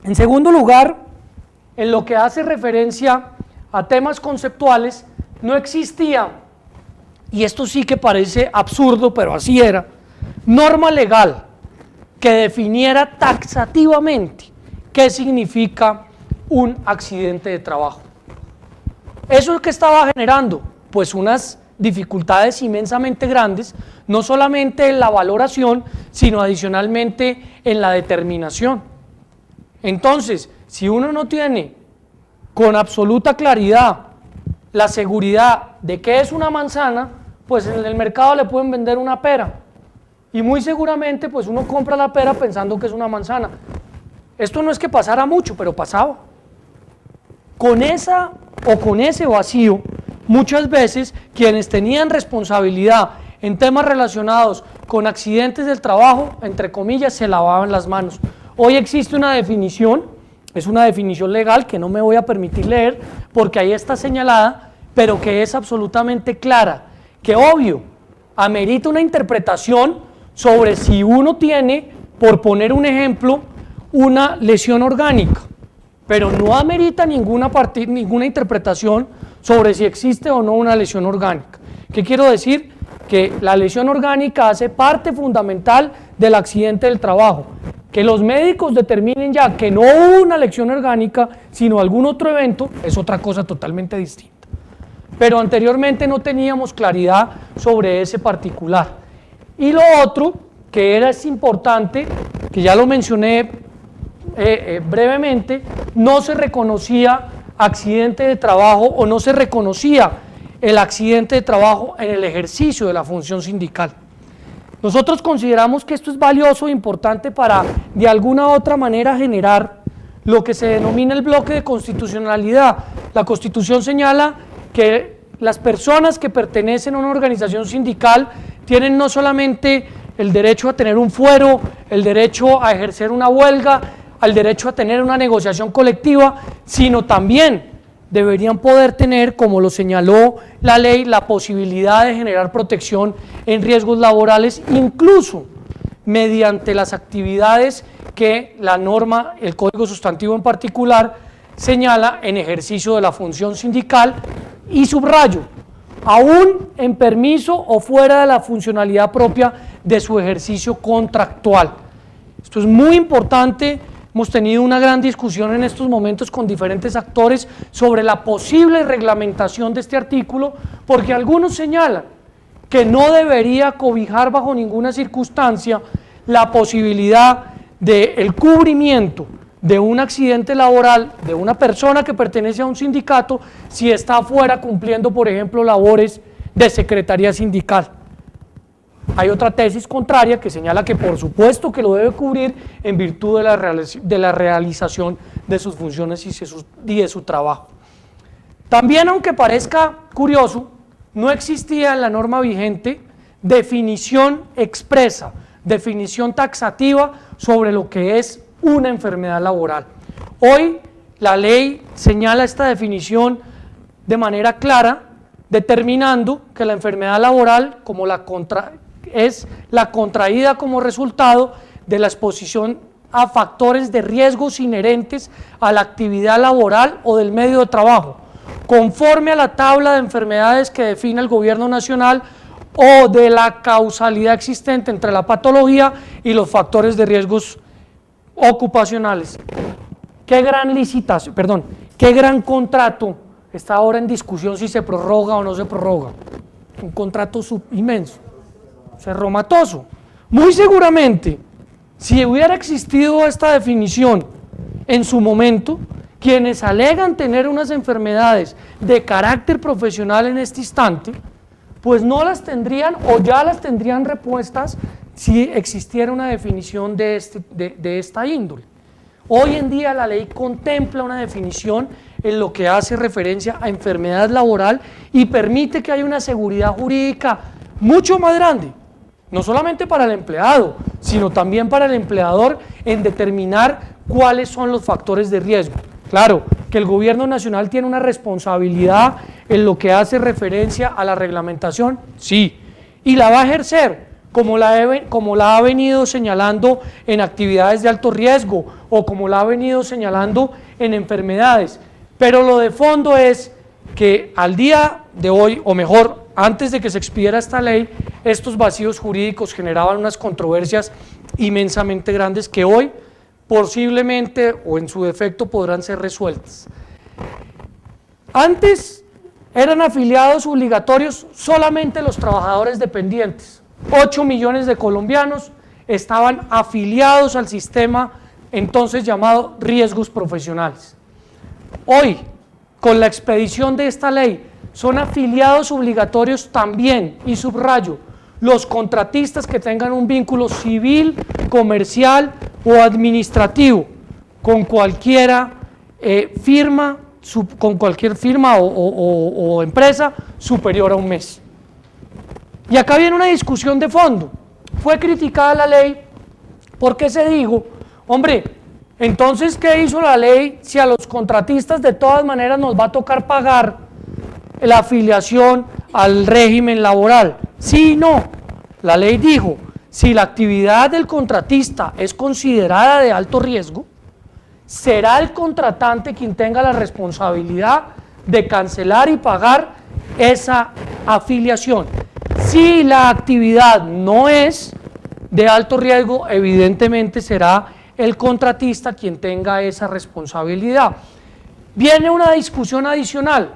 En segundo lugar, en lo que hace referencia a temas conceptuales, no existía, y esto sí que parece absurdo, pero así era, norma legal que definiera taxativamente qué significa un accidente de trabajo. ¿Eso es que estaba generando? Pues unas dificultades inmensamente grandes, no solamente en la valoración, sino adicionalmente en la determinación. Entonces, si uno no tiene con absoluta claridad la seguridad de qué es una manzana, pues en el mercado le pueden vender una pera, y muy seguramente pues uno compra la pera pensando que es una manzana. Esto no es que pasara mucho, pero pasaba. Con esa o con ese vacío, muchas veces quienes tenían responsabilidad en temas relacionados con accidentes del trabajo, entre comillas, se lavaban las manos. Hoy existe una definición, es una definición legal que no me voy a permitir leer porque ahí está señalada, pero que es absolutamente clara, que obvio, amerita una interpretación sobre si uno tiene, por poner un ejemplo, una lesión orgánica, pero no amerita ninguna interpretación sobre si existe o no una lesión orgánica. ¿Qué quiero decir? Que la lesión orgánica hace parte fundamental del accidente del trabajo. Que los médicos determinen ya que no hubo una lesión orgánica, sino algún otro evento, es otra cosa totalmente distinta. Pero anteriormente no teníamos claridad sobre ese particular. Y lo otro, que es importante, que ya lo mencioné brevemente, no se reconocía accidente de trabajo o no se reconocía el accidente de trabajo en el ejercicio de la función sindical. Nosotros consideramos que esto es valioso e importante para de alguna u otra manera generar lo que se denomina el bloque de constitucionalidad. La Constitución señala que las personas que pertenecen a una organización sindical tienen no solamente el derecho a tener un fuero, el derecho a ejercer una huelga, el derecho a tener una negociación colectiva, sino también deberían poder tener, como lo señaló la ley, la posibilidad de generar protección en riesgos laborales, incluso mediante las actividades que la norma, el Código Sustantivo en particular, señala en ejercicio de la función sindical, y subrayo, aún en permiso o fuera de la funcionalidad propia de su ejercicio contractual. Esto es muy importante. Hemos tenido una gran discusión en estos momentos con diferentes actores sobre la posible reglamentación de este artículo, porque algunos señalan que no debería cobijar bajo ninguna circunstancia la posibilidad del cubrimiento de un accidente laboral de una persona que pertenece a un sindicato si está afuera cumpliendo, por ejemplo, labores de secretaría sindical. Hay otra tesis contraria que señala que por supuesto que lo debe cubrir en virtud de la realización de sus funciones y de su trabajo. También, aunque parezca curioso, no existía en la norma vigente definición expresa, definición taxativa sobre lo que es una enfermedad laboral. Hoy la ley señala esta definición de manera clara, determinando que la enfermedad laboral es la contraída como resultado de la exposición a factores de riesgos inherentes a la actividad laboral o del medio de trabajo, conforme a la tabla de enfermedades que define el gobierno nacional, o de la causalidad existente entre la patología y los factores de riesgos ocupacionales. Qué gran contrato está ahora en discusión si se prorroga o no se prorroga. Un contrato inmenso, cerromatoso. Muy seguramente, si hubiera existido esta definición en su momento, quienes alegan tener unas enfermedades de carácter profesional en este instante, pues no las tendrían o ya las tendrían repuestas si existiera una definición de esta índole. Hoy en día la ley contempla una definición en lo que hace referencia a enfermedad laboral y permite que haya una seguridad jurídica mucho más grande, no solamente para el empleado, sino también para el empleador en determinar cuáles son los factores de riesgo. Claro, que el gobierno nacional tiene una responsabilidad en lo que hace referencia a la reglamentación, sí, y la va a ejercer, como la ha venido señalando en actividades de alto riesgo o como la ha venido señalando en enfermedades. Pero lo de fondo es que al día de hoy, o mejor, antes de que se expidiera esta ley, estos vacíos jurídicos generaban unas controversias inmensamente grandes que hoy posiblemente o en su defecto podrán ser resueltas. Antes eran afiliados obligatorios solamente los trabajadores dependientes. 8 millones de colombianos estaban afiliados al sistema entonces llamado riesgos profesionales. Hoy, con la expedición de esta ley, son afiliados obligatorios también, y subrayo, los contratistas que tengan un vínculo civil, comercial o administrativo con cualquier firma o empresa superior a un mes. Y acá viene una discusión de fondo. Fue criticada la ley porque se dijo, hombre, entonces ¿qué hizo la ley si a los contratistas de todas maneras nos va a tocar pagar la afiliación al régimen laboral? Sí y no. La ley dijo, si la actividad del contratista es considerada de alto riesgo, será el contratante quien tenga la responsabilidad de cancelar y pagar esa afiliación. Si la actividad no es de alto riesgo, evidentemente será el contratista quien tenga esa responsabilidad. Viene una discusión adicional.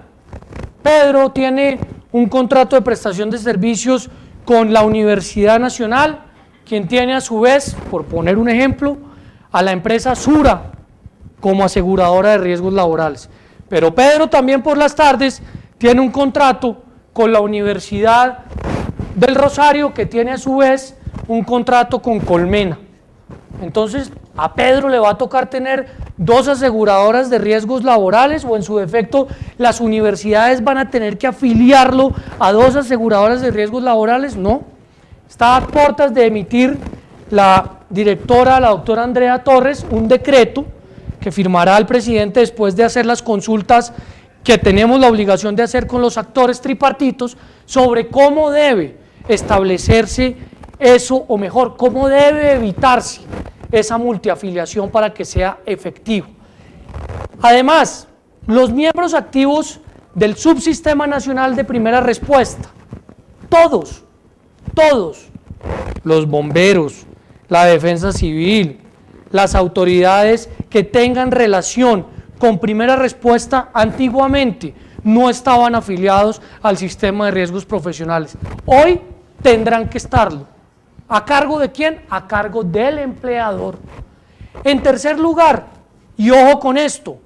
Pedro tiene un contrato de prestación de servicios con la Universidad Nacional, quien tiene a su vez, por poner un ejemplo, a la empresa Sura como aseguradora de riesgos laborales. Pero Pedro también por las tardes tiene un contrato con la Universidad del Rosario, que tiene a su vez un contrato con Colmena. Entonces a Pedro le va a tocar tener dos aseguradoras de riesgos laborales, o en su defecto las universidades van a tener que afiliarlo a dos aseguradoras de riesgos laborales. No, está a puertas de emitir la directora, la doctora Andrea Torres, un decreto que firmará el presidente después de hacer las consultas que tenemos la obligación de hacer con los actores tripartitos sobre cómo debe establecerse eso, o mejor, cómo debe evitarse esa multiafiliación para que sea efectivo. Además, los miembros activos del Subsistema Nacional de Primera Respuesta, todos, los bomberos, la defensa civil, las autoridades que tengan relación con primera respuesta, antiguamente no estaban afiliados al sistema de riesgos profesionales. Hoy tendrán que estarlo. ¿A cargo de quién? A cargo del empleador. En tercer lugar, y ojo con esto,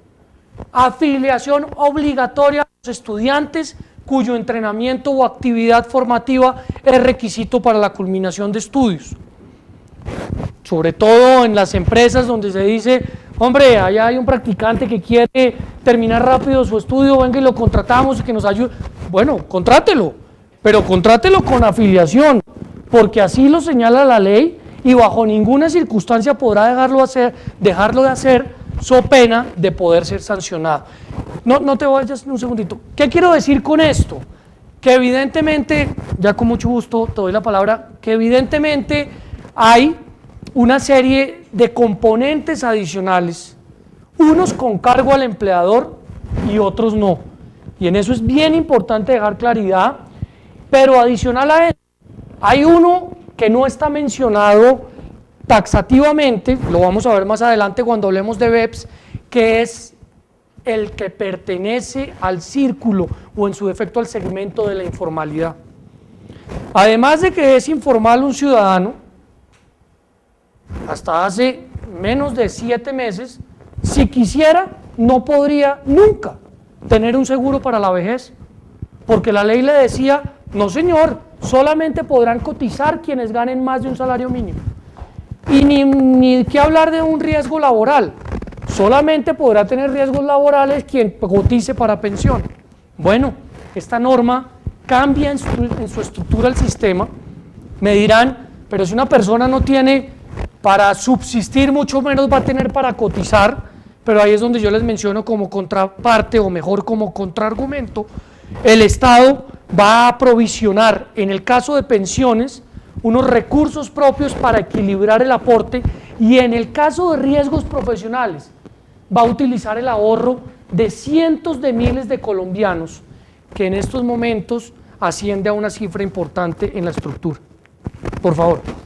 afiliación obligatoria a los estudiantes cuyo entrenamiento o actividad formativa es requisito para la culminación de estudios. Sobre todo en las empresas donde se dice, hombre, allá hay un practicante que quiere terminar rápido su estudio, venga y lo contratamos y que nos ayude. Bueno, contrátelo, pero contrátelo con afiliación, porque así lo señala la ley y bajo ninguna circunstancia podrá dejarlo de hacer, so pena de poder ser sancionado. No te vayas un segundito. ¿Qué quiero decir con esto? Que evidentemente, ya con mucho gusto te doy la palabra, que evidentemente hay una serie de componentes adicionales, unos con cargo al empleador y otros no. Y en eso es bien importante dejar claridad, pero adicional a eso, hay uno que no está mencionado taxativamente, lo vamos a ver más adelante cuando hablemos de BEPS, que es el que pertenece al círculo o en su defecto al segmento de la informalidad. Además de que es informal un ciudadano, hasta hace menos de 7 meses, si quisiera, no podría nunca tener un seguro para la vejez, porque la ley le decía, no señor, solamente podrán cotizar quienes ganen más de un salario mínimo. Y ni qué hablar de un riesgo laboral, solamente podrá tener riesgos laborales quien cotice para pensión. Bueno, esta norma cambia en su estructura el sistema. Me dirán, pero si una persona no tiene para subsistir, mucho menos va a tener para cotizar, pero ahí es donde yo les menciono como contraparte, o mejor como contraargumento, el Estado va a provisionar, en el caso de pensiones, unos recursos propios para equilibrar el aporte y en el caso de riesgos profesionales va a utilizar el ahorro de cientos de miles de colombianos que en estos momentos asciende a una cifra importante en la estructura. Por favor.